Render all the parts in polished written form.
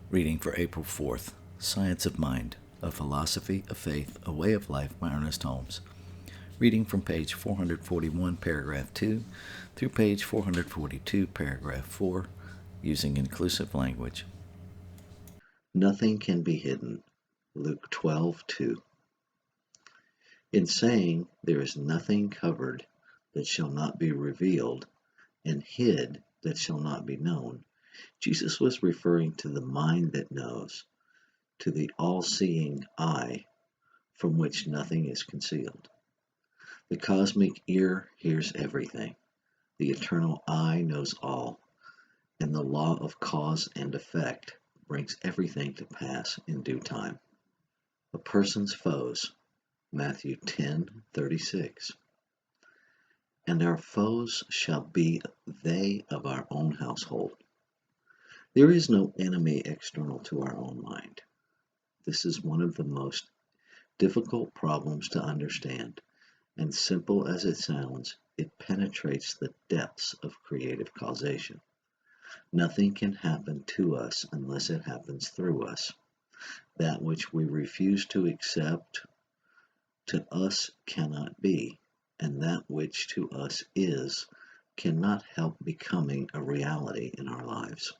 Reading for April 4th, Science of Mind, A Philosophy of Faith, A Way of Life by Ernest Holmes. Reading from page 441, paragraph 2, through page 442, paragraph 4, using inclusive language. Nothing can be hidden. Luke 12:2. In saying, there is nothing covered that shall not be revealed, and hid that shall not be known, Jesus was referring to the mind that knows, to the all-seeing eye, from which nothing is concealed. The cosmic ear hears everything. The eternal eye knows all, and the law of cause and effect brings everything to pass in due time. A person's foes, Matthew 10:36. And our foes shall be they of our own household. There is no enemy external to our own mind. This is one of the most difficult problems to understand, and simple as it sounds, it penetrates the depths of creative causation. Nothing can happen to us unless it happens through us. That which we refuse to accept to us cannot be, and that which to us is cannot help becoming a reality in our lives.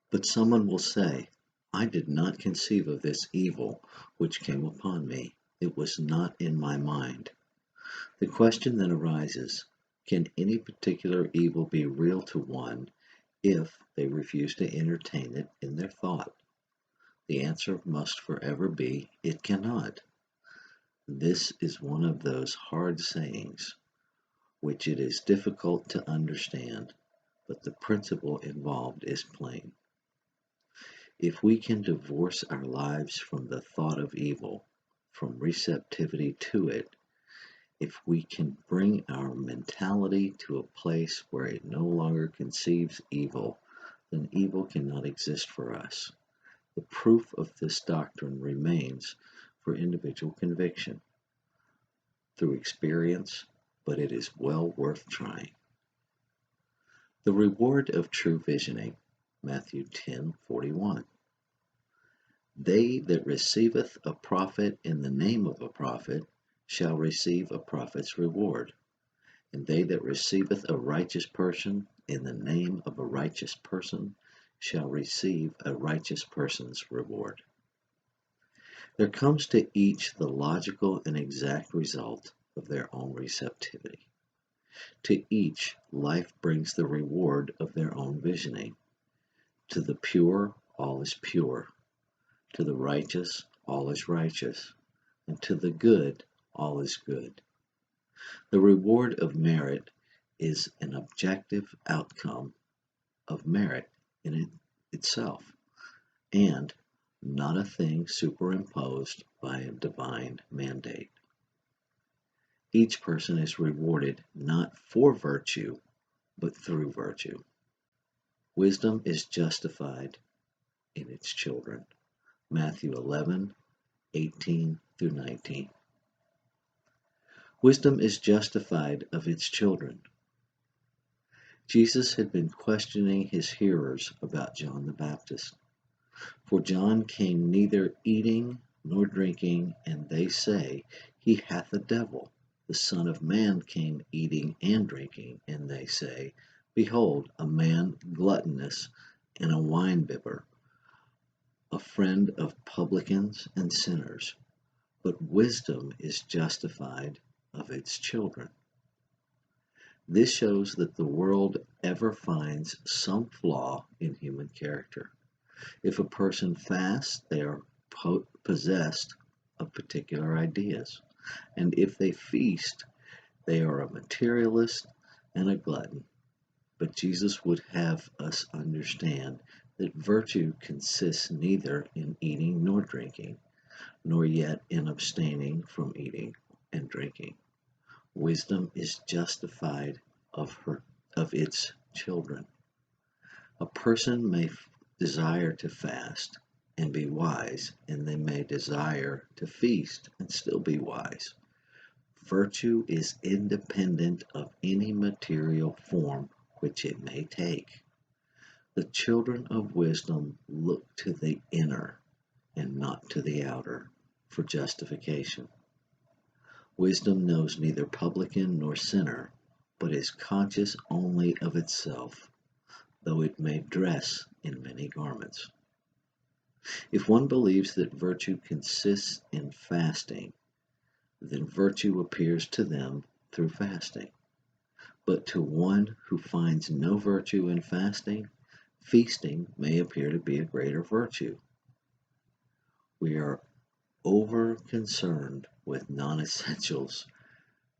But someone will say, I did not conceive of this evil which came upon me. It was not in my mind. The question then arises, can any particular evil be real to one if they refuse to entertain it in their thought? The answer must forever be, it cannot. This is one of those hard sayings which it is difficult to understand, but the principle involved is plain. If we can divorce our lives from the thought of evil, from receptivity to it, if we can bring our mentality to a place where it no longer conceives evil, then evil cannot exist for us. The proof of this doctrine remains for individual conviction through experience, but it is well worth trying. The reward of true visioning, Matthew 10:41. They that receiveth a prophet in the name of a prophet shall receive a prophet's reward, and they that receiveth a righteous person in the name of a righteous person shall receive a righteous person's reward. There comes to each the logical and exact result of their own receptivity. To each, life brings the reward of their own visioning. To the pure, all is pure. To the righteous, all is righteous. And to the good, all is good. The reward of merit is an objective outcome of merit in itself, and not a thing superimposed by a divine mandate. Each person is rewarded not for virtue, but through virtue. Wisdom is justified in its children. Matthew 11:18-19. Wisdom is justified of its children. Jesus had been questioning his hearers about John the Baptist. For John came neither eating nor drinking, and they say, he hath a devil. The Son of Man came eating and drinking, and they say, behold, a man gluttonous and a winebibber, a friend of publicans and sinners. But wisdom is justified of its children. This shows that the world ever finds some flaw in human character. If a person fasts, they are possessed of particular ideas. And if they feast, they are a materialist and a glutton. But Jesus would have us understand that virtue consists neither in eating nor drinking, nor yet in abstaining from eating and drinking. Wisdom is justified of its children. A person may desire to fast and be wise, and they may desire to feast and still be wise. Virtue is independent of any material form which it may take. The children of wisdom look to the inner and not to the outer for justification. Wisdom knows neither publican nor sinner, but is conscious only of itself, though it may dress in many garments. If one believes that virtue consists in fasting, then virtue appears to them through fasting. But to one who finds no virtue in fasting, feasting may appear to be a greater virtue. We are over concerned with non-essentials,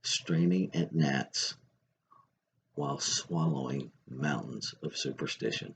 straining at gnats while swallowing mountains of superstition.